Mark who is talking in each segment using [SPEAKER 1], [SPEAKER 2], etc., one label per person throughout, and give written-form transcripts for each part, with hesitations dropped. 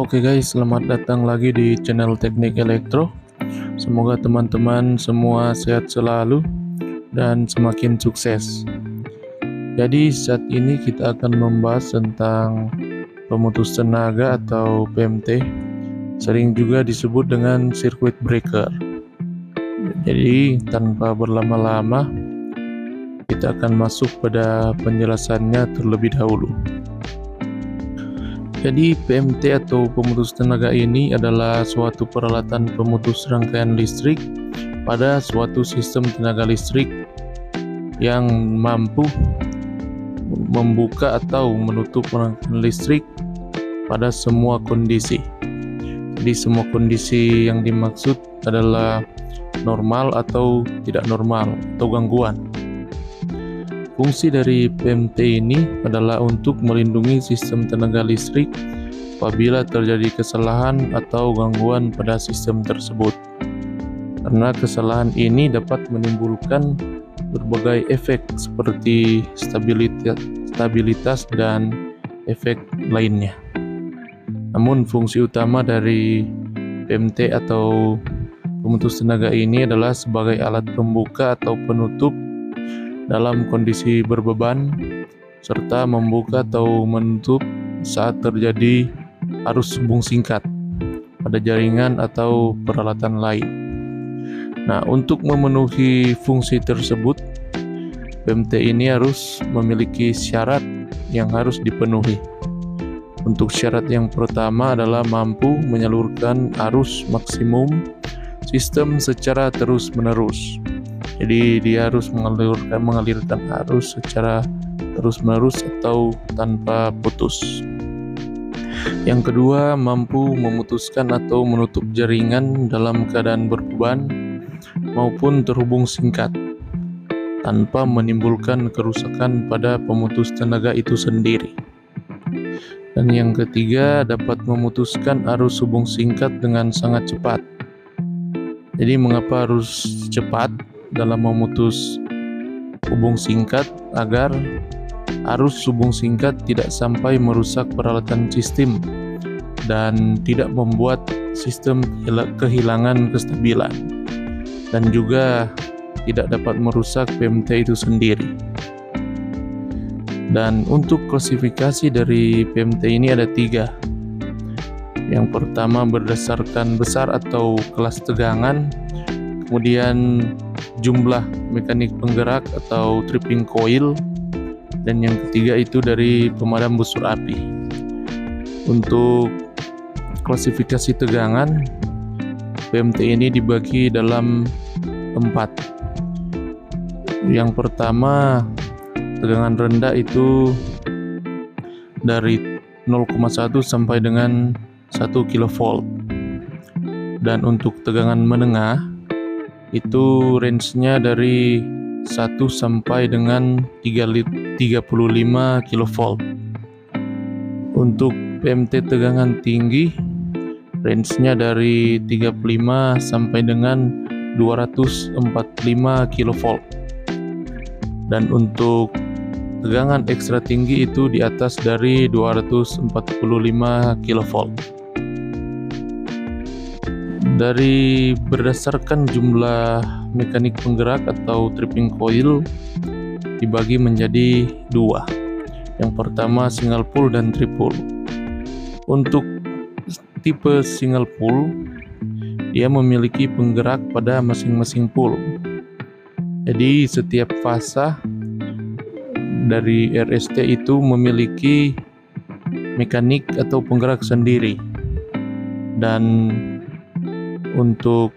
[SPEAKER 1] Oke guys, selamat datang lagi di channel Teknik Elektro. Semoga teman-teman semua sehat selalu dan semakin sukses. Jadi saat ini kita akan membahas tentang pemutus tenaga atau PMT, sering juga disebut dengan circuit breaker. Jadi tanpa berlama-lama, kita akan masuk pada penjelasannya terlebih dahulu. Jadi PMT atau pemutus tenaga ini adalah suatu peralatan pemutus rangkaian listrik pada suatu sistem tenaga listrik yang mampu membuka atau menutup rangkaian listrik pada semua kondisi. Jadi semua kondisi yang dimaksud adalah normal atau tidak normal atau gangguan. Fungsi dari PMT ini adalah untuk melindungi sistem tenaga listrik apabila terjadi kesalahan atau gangguan pada sistem tersebut. Karena kesalahan ini dapat menimbulkan berbagai efek seperti stabilitas dan efek lainnya. Namun fungsi utama dari PMT atau pemutus tenaga ini adalah sebagai alat pembuka atau penutup dalam kondisi berbeban, serta membuka atau menutup saat terjadi arus hubung singkat pada jaringan atau peralatan lain. Nah, untuk memenuhi fungsi tersebut, PMT ini harus memiliki syarat yang harus dipenuhi. Untuk syarat yang pertama adalah mampu menyalurkan arus maksimum sistem secara terus-menerus. Jadi dia harus mengalirkan arus secara terus-menerus atau tanpa putus. Yang kedua, mampu memutuskan atau menutup jaringan dalam keadaan berbeban maupun terhubung singkat tanpa menimbulkan kerusakan pada pemutus tenaga itu sendiri. Dan yang ketiga, dapat memutuskan arus hubung singkat dengan sangat cepat. Jadi mengapa harus cepat dalam memutus hubung singkat? Agar arus hubung singkat tidak sampai merusak peralatan sistem dan tidak membuat sistem kehilangan kestabilan, dan juga tidak dapat merusak PMT itu sendiri. Dan untuk klasifikasi dari PMT ini ada 3. Yang pertama berdasarkan besar atau kelas tegangan, kemudian jumlah mekanik penggerak atau tripping coil, dan yang ketiga itu dari pemadam busur api. Untuk klasifikasi tegangan, PMT ini dibagi dalam 4. Yang pertama, tegangan rendah itu dari 0,1 sampai dengan 1 kV. Dan untuk tegangan menengah itu range-nya dari 1 sampai dengan 35 kV. Untuk PMT tegangan tinggi, range-nya dari 35 sampai dengan 245 kV. Dan untuk tegangan ekstra tinggi itu di atas dari 245 kV. Dari berdasarkan jumlah mekanik penggerak atau tripping coil dibagi menjadi 2. Yang pertama single pull dan triple. Untuk tipe single pull, dia memiliki penggerak pada masing-masing pull. Jadi setiap fasa dari RST itu memiliki mekanik atau penggerak sendiri. Dan untuk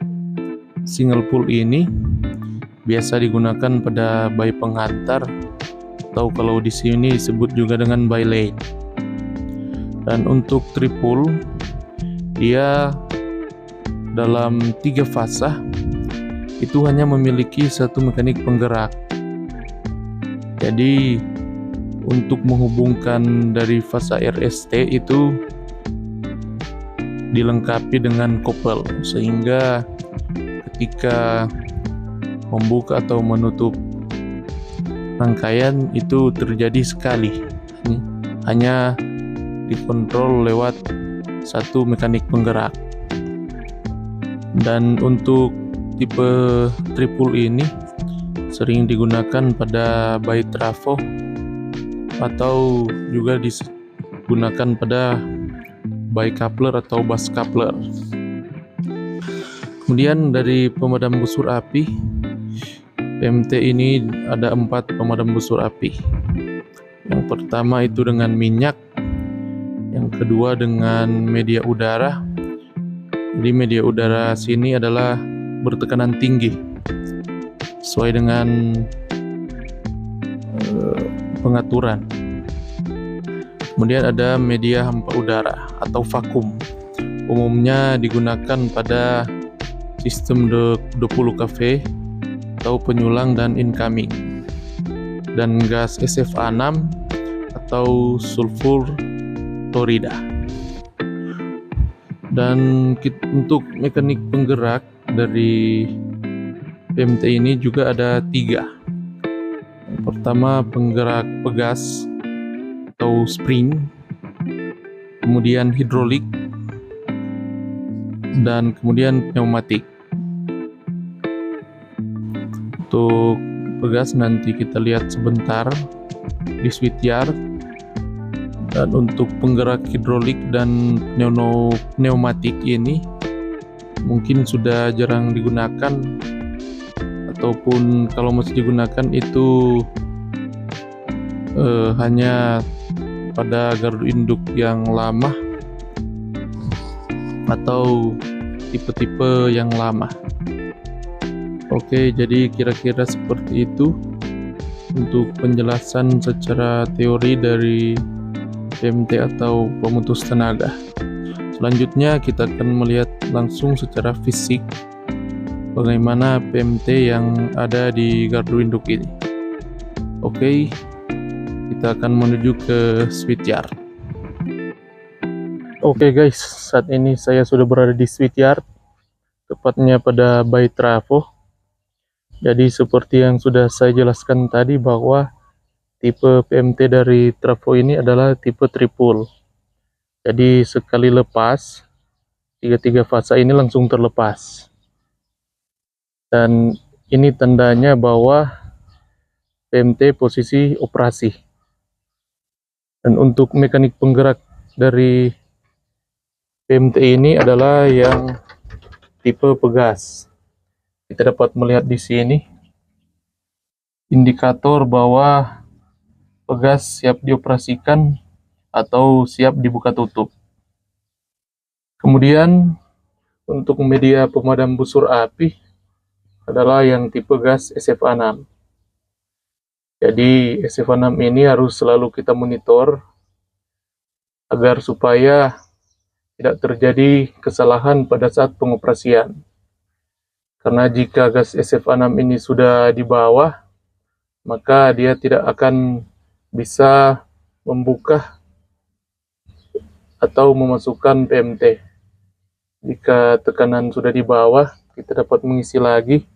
[SPEAKER 1] single pull ini biasa digunakan pada buy penghantar atau kalau di sini disebut juga dengan buy lane. Dan untuk triple, dia dalam 3 fasa itu hanya memiliki 1 mekanik penggerak. Jadi untuk menghubungkan dari fasa RST itu dilengkapi dengan kopel, sehingga ketika membuka atau menutup rangkaian itu terjadi sekali, hanya dikontrol lewat satu mekanik penggerak. Dan untuk tipe triple ini sering digunakan pada bayi trafo atau juga digunakan pada bayi coupler atau bus coupler. Kemudian dari pemadam busur api, PMT ini ada 4 pemadam busur api. Yang pertama itu dengan minyak, yang kedua dengan media udara. Jadi media udara sini adalah bertekanan tinggi sesuai dengan pengaturan. Kemudian ada media hampa udara atau vakum. Umumnya digunakan pada sistem 20 kV atau penyulang dan incoming. Dan gas SF6 atau sulfur klorida. Dan untuk mekanik penggerak dari PMT ini juga ada 3. Yang pertama penggerak pegas atau spring, kemudian hidrolik, dan kemudian pneumatik. Untuk pegas nanti kita lihat sebentar di switchyard. Dan untuk penggerak hidrolik dan pneumatik ini mungkin sudah jarang digunakan, ataupun kalau masih digunakan itu hanya pada gardu induk yang lama atau tipe-tipe yang lama. Oke, jadi kira-kira seperti itu untuk penjelasan secara teori dari PMT atau pemutus tenaga. Selanjutnya kita akan melihat langsung secara fisik bagaimana PMT yang ada di gardu induk ini. Oke, kita akan menuju ke switchyard. Oke guys, saat ini saya sudah berada di switchyard, tepatnya pada bayi trafo. Jadi seperti yang sudah saya jelaskan tadi bahwa tipe PMT dari trafo ini adalah tipe triple. Jadi sekali lepas, 3 fasa ini langsung terlepas. Dan ini tandanya bahwa PMT posisi operasi. Dan untuk mekanik penggerak dari PMT ini adalah yang tipe pegas. Kita dapat melihat di sini indikator bahwa pegas siap dioperasikan atau siap dibuka tutup. Kemudian untuk media pemadam busur api adalah yang tipe gas SF6. Jadi SF6 ini harus selalu kita monitor agar supaya tidak terjadi kesalahan pada saat pengoperasian. Karena jika gas SF6 ini sudah di bawah, maka dia tidak akan bisa membuka atau memasukkan PMT. Jika tekanan sudah di bawah, kita dapat mengisi lagi,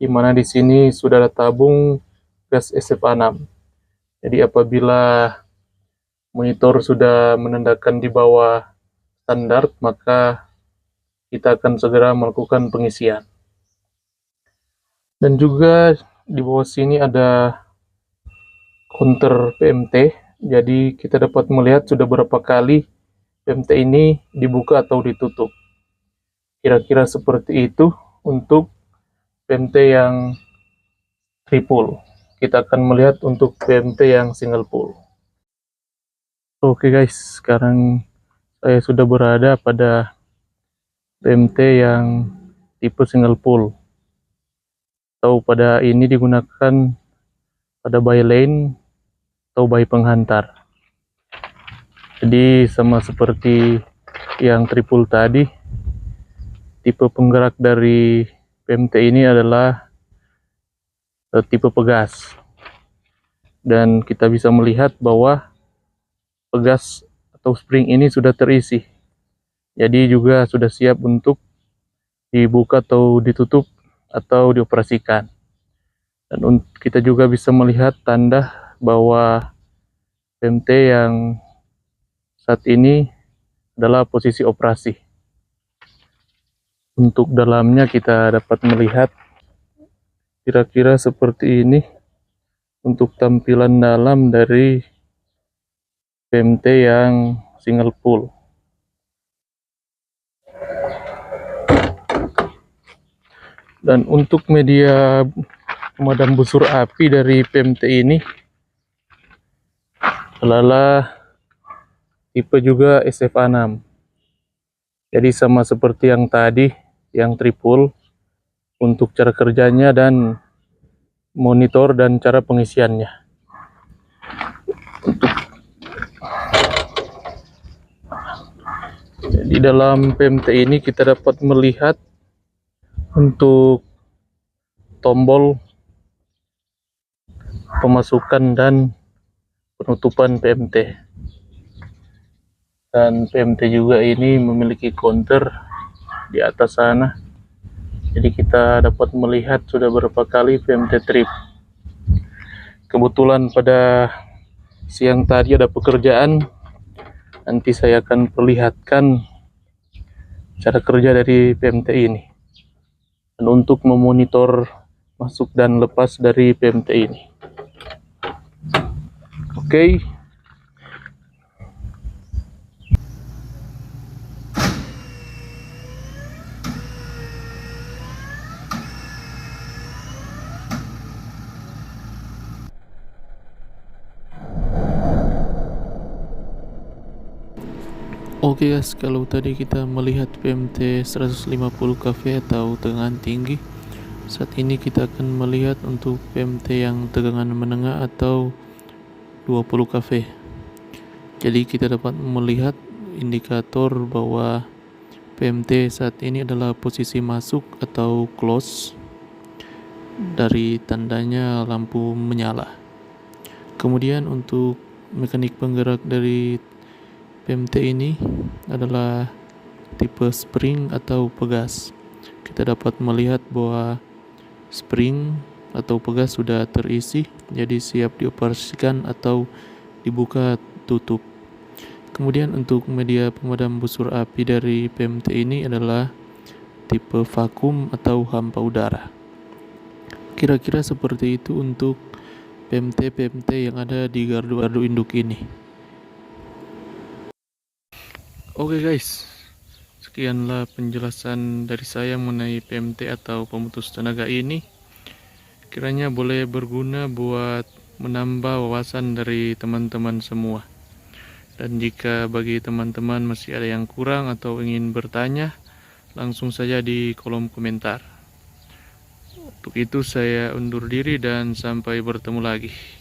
[SPEAKER 1] di mana di sini sudah ada tabung gas SF6. Jadi apabila monitor sudah menandakan di bawah standar, maka kita akan segera melakukan pengisian. Dan juga di bawah sini ada counter PMT, jadi kita dapat melihat sudah berapa kali PMT ini dibuka atau ditutup. Kira-kira seperti itu untuk PMT yang triple. Kita akan melihat untuk PMT yang single pull. Oke guys, sekarang saya sudah berada pada PMT yang tipe single pull, atau pada ini digunakan pada buy lane atau buy penghantar. Jadi sama seperti yang triple tadi, tipe penggerak dari PMT ini adalah tipe pegas. Dan kita bisa melihat bahwa pegas atau spring ini sudah terisi. Jadi juga sudah siap untuk dibuka atau ditutup atau dioperasikan. Dan kita juga bisa melihat tanda bahwa PMT yang saat ini adalah posisi operasi. Untuk dalamnya kita dapat melihat kira-kira seperti ini untuk tampilan dalam dari PMT yang single pool. Dan untuk media pemadam busur api dari PMT ini adalah tipe juga SFA6. Jadi sama seperti yang tadi, yang tripool, untuk cara kerjanya dan monitor dan cara pengisiannya. Jadi dalam PMT ini kita dapat melihat untuk tombol pemasukan dan penutupan PMT. Dan PMT juga ini memiliki counter di atas sana. Jadi kita dapat melihat sudah berapa kali PMT trip. Kebetulan pada siang tadi ada pekerjaan. Nanti saya akan perlihatkan cara kerja dari PMT ini. Dan untuk memonitor masuk dan lepas dari PMT ini. Oke. Oke guys, kalau tadi kita melihat PMT 150 kV atau tegangan tinggi, saat ini kita akan melihat untuk PMT yang tegangan menengah atau 20 kV. Jadi kita dapat melihat indikator bahwa PMT saat ini adalah posisi masuk atau close dari tandanya lampu menyala. Kemudian untuk mekanik penggerak dari PMT ini adalah tipe spring atau pegas. Kita dapat melihat bahwa spring atau pegas sudah terisi, jadi siap dioperasikan atau dibuka tutup. Kemudian untuk media pemadam busur api dari PMT ini adalah tipe vakum atau hampa udara. Kira-kira seperti itu untuk PMT yang ada di gardu induk ini. Oke guys, sekianlah penjelasan dari saya mengenai PMT atau pemutus tenaga ini. Kiranya boleh berguna buat menambah wawasan dari teman-teman semua. Dan jika bagi teman-teman masih ada yang kurang atau ingin bertanya, langsung saja di kolom komentar. Untuk itu saya undur diri dan sampai bertemu lagi.